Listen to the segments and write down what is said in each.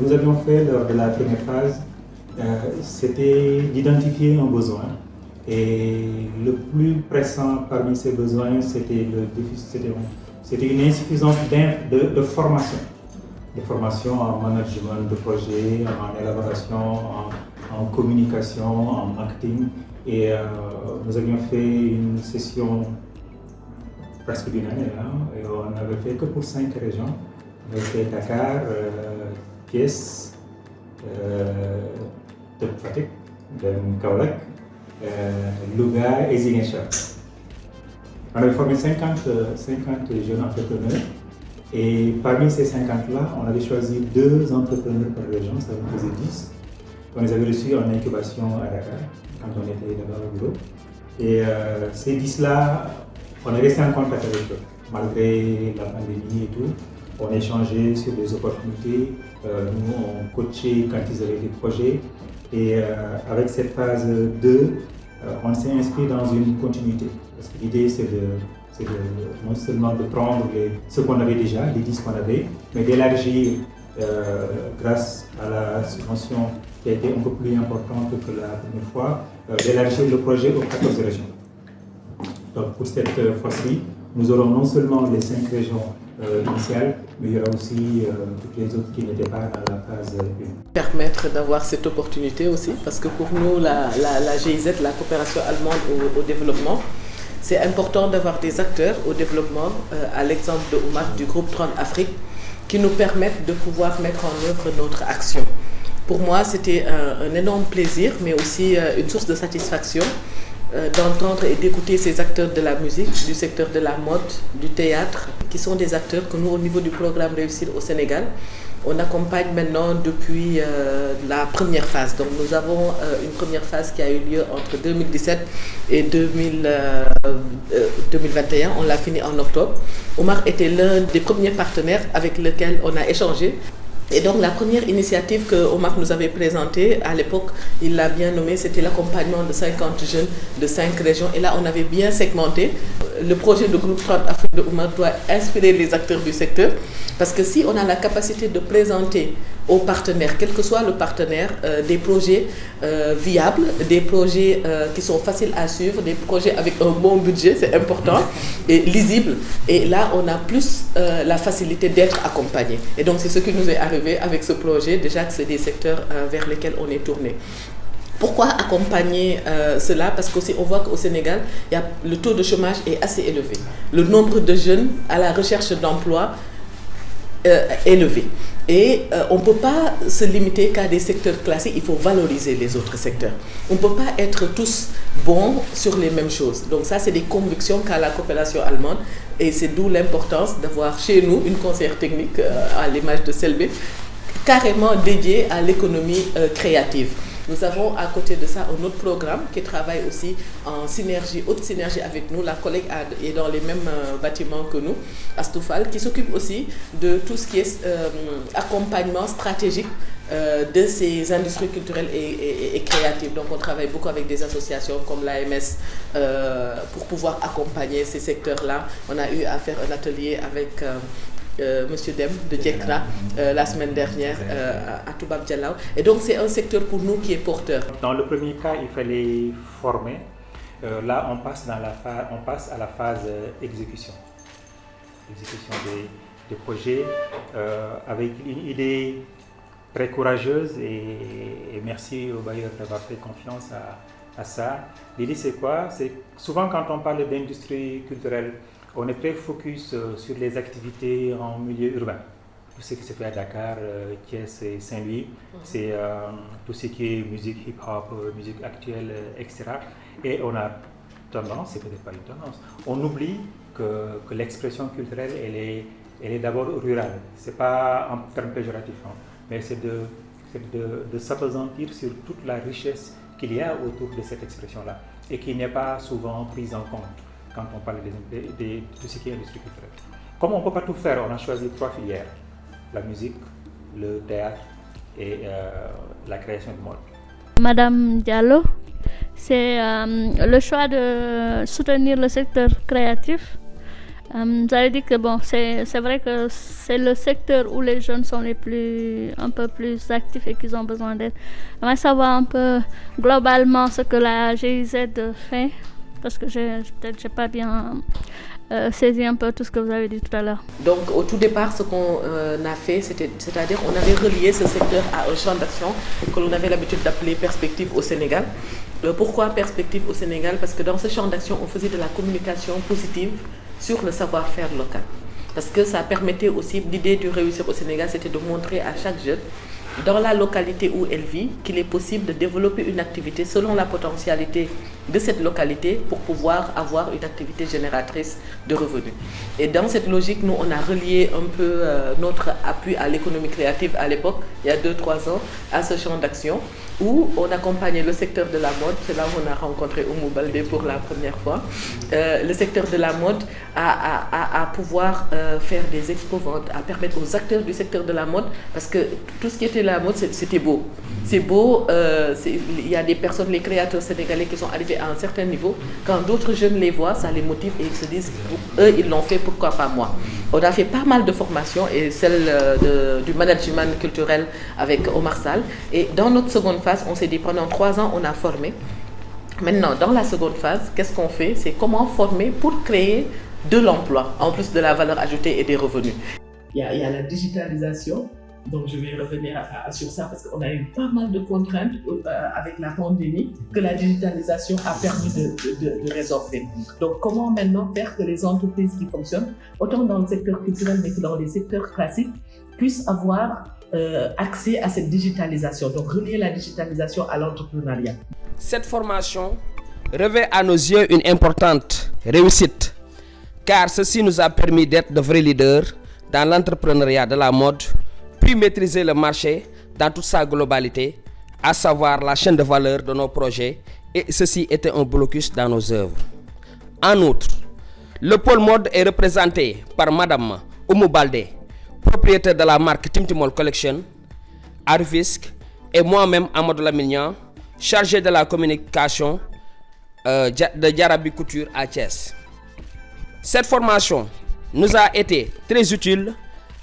nous avions fait lors de la première phase, c'était d'identifier un besoin. Et le plus pressant parmi ces besoins, c'était une insuffisance de formation. De formation en management de projet, en élaboration, en communication, en marketing. Et nous avions fait une session presque d'une année, et on n'avait fait que pour 5 régions. On avait fait Dakar, Thiès, Fatick, Kaolack, Louga et Ziguinchor. On avait formé 50 jeunes entrepreneurs. Et parmi ces 50-là, on avait choisi 2 entrepreneurs par région, ça nous faisait 10. On les avait reçus en incubation à Dakar, quand on était là-bas au bureau. Et ces 10-là, on est resté en contact avec eux, malgré la pandémie et tout. On échangeait sur des opportunités, nous on coachait quand ils avaient des projets. Et avec cette phase 2, on s'est inscrit dans une continuité. Parce que l'idée c'est non seulement de prendre ce qu'on avait déjà, les 10 qu'on avait, mais d'élargir grâce à la subvention qui a été un peu plus importante que la première fois, d'élargir le projet aux 14 régions. Donc pour cette fois-ci, nous aurons non seulement les 5 régions initiales, mais il y aura aussi toutes les autres qui n'étaient pas dans la phase 1. Permettre d'avoir cette opportunité aussi, parce que pour nous, la GIZ, la coopération allemande au développement, c'est important d'avoir des acteurs au développement, à l'exemple de Oumar du groupe 30 Afrique, qui nous permettent de pouvoir mettre en œuvre notre action. Pour moi, c'était un énorme plaisir, mais aussi une source de satisfaction d'entendre et d'écouter ces acteurs de la musique, du secteur de la mode, du théâtre, qui sont des acteurs que nous, au niveau du programme Réussir au Sénégal, on accompagne maintenant depuis la première phase. Donc nous avons une première phase qui a eu lieu entre 2017 et 2021. On l'a fini en octobre. Oumar était l'un des premiers partenaires avec lesquels on a échangé. Et donc la première initiative que Oumar nous avait présentée, à l'époque, il l'a bien nommé, c'était l'accompagnement de 50 jeunes de 5 régions. Et là, on avait bien segmenté. Le projet de groupe 30 Afrique de Oumar doit inspirer les acteurs du secteur. Parce que si on a la capacité de présenter aux partenaires, quel que soit le partenaire, des projets viables, des projets qui sont faciles à suivre, des projets avec un bon budget, c'est important, et lisible. Et là, on a plus la facilité d'être accompagné. Et donc, c'est ce qui nous est arrivé avec ce projet, déjà que c'est des secteurs vers lesquels on est tourné. Pourquoi accompagner cela? Parce qu'aussi on voit qu'au Sénégal, le taux de chômage est assez élevé. Le nombre de jeunes à la recherche d'emploi élevé. Et on ne peut pas se limiter qu'à des secteurs classiques, il faut valoriser les autres secteurs. On ne peut pas être tous bons sur les mêmes choses. Donc ça, c'est des convictions qu'a la coopération allemande. Et c'est d'où l'importance d'avoir chez nous une conseillère technique, à l'image de Selbe, carrément dédiée à l'économie créative. Nous avons à côté de ça un autre programme qui travaille aussi en synergie, haute synergie avec nous. La collègue est dans les mêmes bâtiments que nous, Astoufal, qui s'occupe aussi de tout ce qui est accompagnement stratégique de ces industries culturelles et créatives. Donc on travaille beaucoup avec des associations comme l'AMS pour pouvoir accompagner ces secteurs-là. On a eu à faire un atelier avec Monsieur Dem de Djekra la semaine dernière à Toubab Dialaw. Et donc c'est un secteur pour nous qui est porteur. Dans le premier cas, il fallait former. Là, on passe à la phase exécution. Exécution des projets avec une idée très courageuse et merci aux bailleurs d'avoir fait confiance à ça. L'idée c'est quoi? C'est souvent quand on parle d'industrie culturelle, on est très focus sur les activités en milieu urbain. Tout ce qui se fait à Dakar, Thiès et Saint-Louis, c'est tout ce qui est musique hip-hop, musique actuelle, etc. Et on a tendance, c'est peut-être pas une tendance, on oublie que l'expression culturelle, elle est d'abord rurale. C'est pas en termes péjoratifs, mais c'est de s'appesantir sur toute la richesse qu'il y a autour de cette expression-là et qui n'est pas souvent prise en compte quand on parle de tout ce qui est industrie culturelle. Comme on ne peut pas tout faire, on a choisi 3 filières, la musique, le théâtre et la création de mode. Madame Diallo, c'est le choix de soutenir le secteur créatif J'avais dit que bon, c'est vrai que c'est le secteur où les jeunes sont un peu plus actifs et qu'ils ont besoin d'aide. J'aimerais savoir un peu globalement ce que la GIZ fait, parce que j'ai pas bien saisi un peu tout ce que vous avez dit tout à l'heure. Donc au tout départ, ce qu'on a fait, c'est-à-dire on avait relié ce secteur à un champ d'action que l'on avait l'habitude d'appeler Perspective au Sénégal. Pourquoi Perspective au Sénégal? Parce que dans ce champ d'action, on faisait de la communication positive sur le savoir-faire local. Parce que ça permettait aussi, l'idée du réussir au Sénégal, c'était de montrer à chaque jeune, dans la localité où elle vit, qu'il est possible de développer une activité selon la potentialité de cette localité pour pouvoir avoir une activité génératrice de revenus. Et dans cette logique, nous, on a relié un peu notre appui à l'économie créative à l'époque, il y a 2-3 ans, à ce champ d'action, où on accompagnait le secteur de la mode. C'est là où on a rencontré Oumou Baldé pour la première fois. Le secteur de la mode à pouvoir faire des expo-ventes, à permettre aux acteurs du secteur de la mode, parce que tout ce qui était la mode, c'était beau. C'est beau, il y a des personnes, les créateurs sénégalais qui sont arrivés à un certain niveau. Quand d'autres jeunes les voient, ça les motive et ils se disent, eux, ils l'ont fait, pourquoi pas moi? On a fait pas mal de formations, et celle du management culturel avec Omar Sall. Et dans notre seconde phase, on s'est dit, pendant 3 ans, on a formé. Maintenant, dans la seconde phase, qu'est-ce qu'on fait? C'est comment former pour créer de l'emploi, en plus de la valeur ajoutée et des revenus. Il y a la digitalisation. Donc je vais revenir sur ça parce qu'on a eu pas mal de contraintes avec la pandémie que la digitalisation a permis de résorber. Donc comment maintenant faire que les entreprises qui fonctionnent, autant dans le secteur culturel mais que dans les secteurs classiques, puissent avoir accès à cette digitalisation. Donc relier la digitalisation à l'entrepreneuriat. Cette formation revêt à nos yeux une importante réussite car ceci nous a permis d'être de vrais leaders dans l'entrepreneuriat de la mode, puis maîtriser le marché dans toute sa globalité, à savoir la chaîne de valeur de nos projets, et ceci était un blocus dans nos œuvres. En outre, le pôle mode est représenté par Madame Oumou Baldé, propriétaire de la marque Timtimol Collection, à Rufisque, et moi-même Amadou Lamignan, chargé de la communication de Diarabi Couture à Thiès. Cette formation nous a été très utile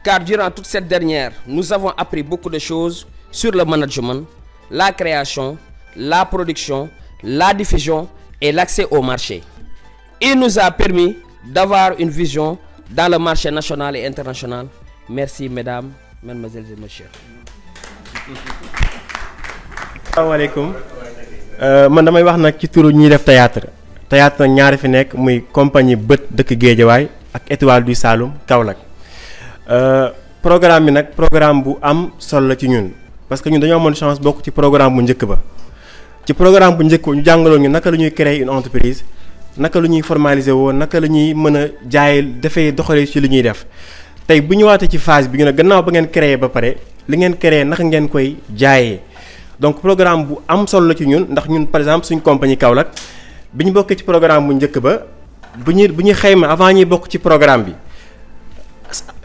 car durant toute cette dernière, nous avons appris beaucoup de choses sur le management, la création, la production, la diffusion et l'accès au marché. Il nous a permis d'avoir une vision dans le marché national et international. Merci mesdames, mesdemoiselles et messieurs. Asalaamaaleykum man damay wax nag ci turu ñuy def théâtre nag ñaari fi nekk muy compagnie Bët dëkk Guédiawaye ak Étoile du Saloum Kaolack programme bi nag programme bu am solo la ci ñun parce que ñun dañoo amoon chance bokk ci programme bu njëkk ba ci programme bu njëkk ñu jàngaloon ñu naka la ñuy créer une entreprise naka la ñuy formaliser woo naka la ñuy mën a jaay dafay doxalee ci li ñuy def tey bu ñu waatee ci phase bi ñu ne gannaaw ba ngeen créer ba pare li ngeen créer naka ngeen koy jaayee donc programme bu am solo la ci ñun ndax ñun par exemple suñ compagnie Kaolack bi ñu bokkee ci programme bu njëkk ba bu ñuy xayma avant ñuy bokk ci programme bi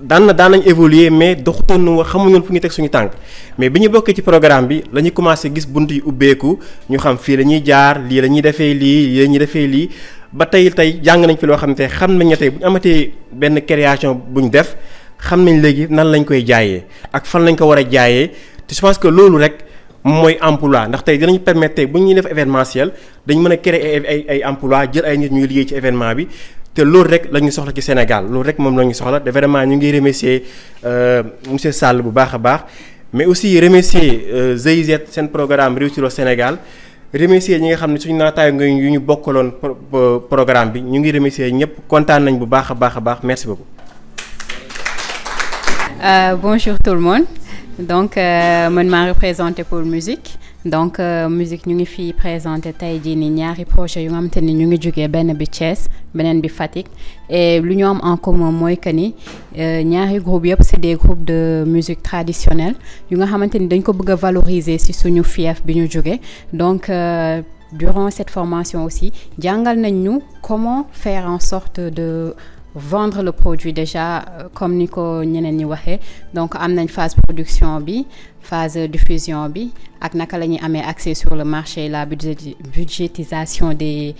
daan nañ évoluer mais doxutoon xamuñu fu ñu teg suñu tànk mais bi ñu bokkee ci programme bi la ñuy commencé gis bunt yi ubbeeku ñu xam fii la ñuy jaar lii la ñuy defee lii la ñuy defee lii ba tey jàng nañ fi loo xam te xam nañ ne tey bu ñu amatee benn création bu ñu def xam nañ léegi nan lañ koy jaayee ak fan lañ ko war a jaayee te je pense que loolu rek mooy emploi ndax tey dinañ permettre tey bu ñuy def événementiel dañ mën a créer ay emploi jël ay nit ñuy liggéey ci événement bi te loolu rek la ñu soxla ci Sénégal loolu rek moom la ñu soxla te vraiment ñu ngi remercier monsieur Sall bu baax a baax mais aussi remercier GIZ seen programme Réussir au Sénégal remercier ñi nga xam ne suñu naataay nga yu ñu bokkaloon programme bi ñu ngi remercier ñëpp kontaan nañ bu baax a baax merci beaucoup. Bonjour tout le monde. Donc man maa représenté pour musique donc musique ñu ngi fii présenté tey jii ni ñaari projet yu nga xamante ni ñu ngi jógee benn bi Thiès beneen bi Fatick et lu ñu am en commun mooy que ni ñaari groupe yëpp c'est des groupes de musique traditionnelle yu nga xamante ni dañ ko bëgg a valoriser ci suñu fief bi ñu jógee donc durant cette formation aussi jàngal nañ ñu comment faire en sorte de vendre le produit déjà comme ni ko ñeneen ñi waxee donc am nañ phase production bi phase diffusion bi ak naka la ñuy amee accès sur le marché la budgétisation des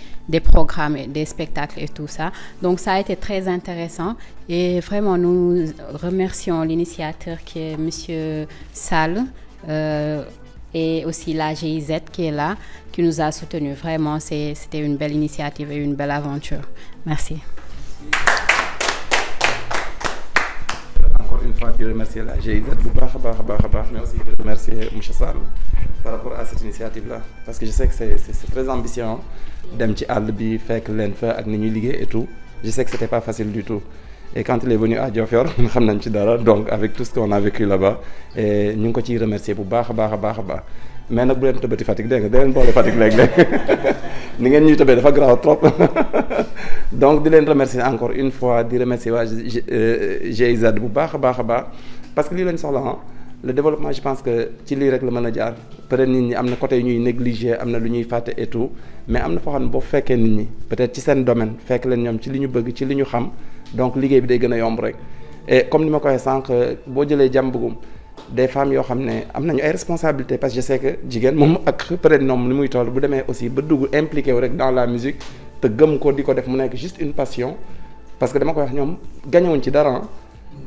programmes et des spectacles et tout ça donc ça a été très intéressant et vraiment nous remercions l'initiateur qui est monsieur Sall et aussi la GIZ qui est là qui nous a soutenus vraiment c'était une belle initiative et une belle aventure merci. Une fois de remercier la GIZ bu baax a baax mais aussi de remercier monsieur Sall par rapport à cette initiative là parce que je sais que c'est très ambitieux dem ci àll bi fekk leen fa ak ni ñuy liggéey et tout je sais que c'était pas facile du tout et quand il est venu à Diofior xam nañ ci dara donc avec tout ce qu'on a vécu là-bas et ñu ngi ko ciy remercier bu baax a baax mais nag bu leen tëbbati Fatick dégg nga da leen boole Fatick léeg-léeg ni ngeen ñuy tëbbee dafa grave trop donc di leen remercier encore une fois di remercier waa GIZ bu baax a baax parce que lii lañ soxla le développement je pense que ci lii rek la mën a jaar peut-être nit ñi am na côté yu ñuy négliger am na lu ñuy fàtte et tout mais am na foo xam ne boo fekkee nit ñi peut-être ci seen domaine fekk leen ñoom ci li ñu bëgg ci li ñu xam donc liggéey bi day gën a yomb rek et comme ni ma ko waxee sànq boo jëlee Diamaguène des femmes yoo xam ne am nañu ay responsabilités parce que je sais que jigéen moom ak peut-être ñoom ni muy toll bu demee aussi ba dugg impliqué wu rek dans la musique te gëm ko di ko def mu nekk juste une passion parce que dama koy wax ñoom gañewuñ ci dara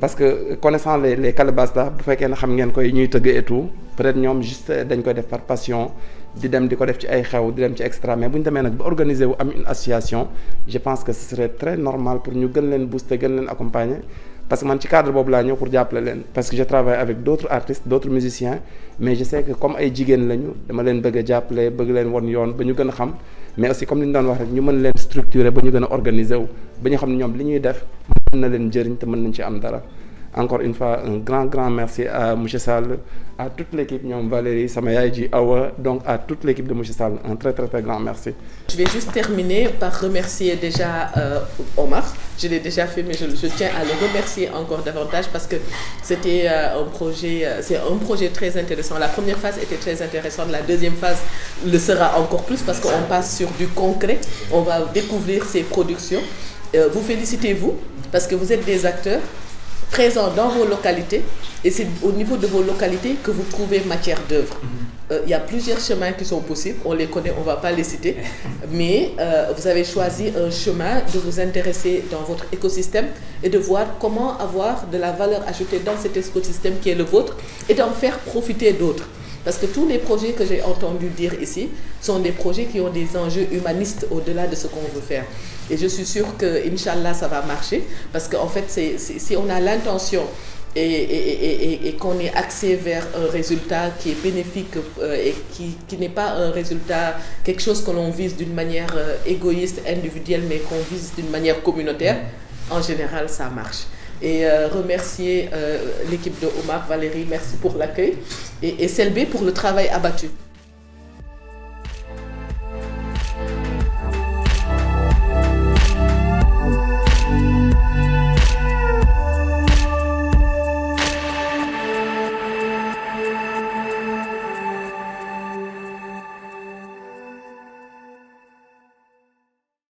parce que connaissant les calebasses là bu fekkee ne xam ngeen koy ñuy tëgg et tout peut-être ñoom juste dañ koy def par passion di dem di ko def ci ay xew di dem ci extra mais bu ñu demee nag ba organiser wu am une association je pense que ce serait très normal pour ñu gën leen booster gën leen accompagner parce que man ci cadre boobu laa ñëw pour jàppale leen parce que je travaille avec d'autres artistes d'autres musiciens mais je sais que comme ay jigéen lañu dama leen bëgg a jàppale bëgg leen won yoon ba ñu gën a xam mais aussi comme li ñu doon wax rek ñu mën leen structurer ba ñu gën a organiser wu ba ñu xam ne ñoom li ñuy def mën na leen jëriñ te mën nañ ci am dara encore une fois un grand merci à monsieur Sall à toute l'équipe ñoom Valérie sama yaay ji Awa donc à toute l'équipe de monsieur Sall un très grand merci. Je vais juste terminer par remercier déjà Omar. Je l'ai déjà fait mais je tiens à le remercier encore davantage parce que c'était c'est un projet très intéressant. La première phase était très intéressante, la deuxième phase le sera encore plus parce qu'on passe sur du concret. On va découvrir ces productions. Vous félicitez-vous parce que vous êtes des acteurs présents dans vos localités et c'est au niveau de vos localités que vous trouvez matière d'œuvre. Il y a plusieurs chemins qui sont possibles, on les connaît, on ne va pas les citer, mais vous avez choisi un chemin de vous intéresser dans votre écosystème et de voir comment avoir de la valeur ajoutée dans cet écosystème qui est le vôtre et d'en faire profiter d'autres. Parce que tous les projets que j'ai entendu dire ici sont des projets qui ont des enjeux humanistes au-delà de ce qu'on veut faire. Et je suis sûre que, Inch'Allah, ça va marcher. Parce qu'en fait, si on a l'intention et qu'on est axé vers un résultat qui est bénéfique et qui n'est pas un résultat, quelque chose que l'on vise d'une manière égoïste, individuelle, mais qu'on vise d'une manière communautaire, en général, ça marche. Et remercier l'équipe de Omar, Valérie, merci pour l'accueil et Selbé pour le travail abattu.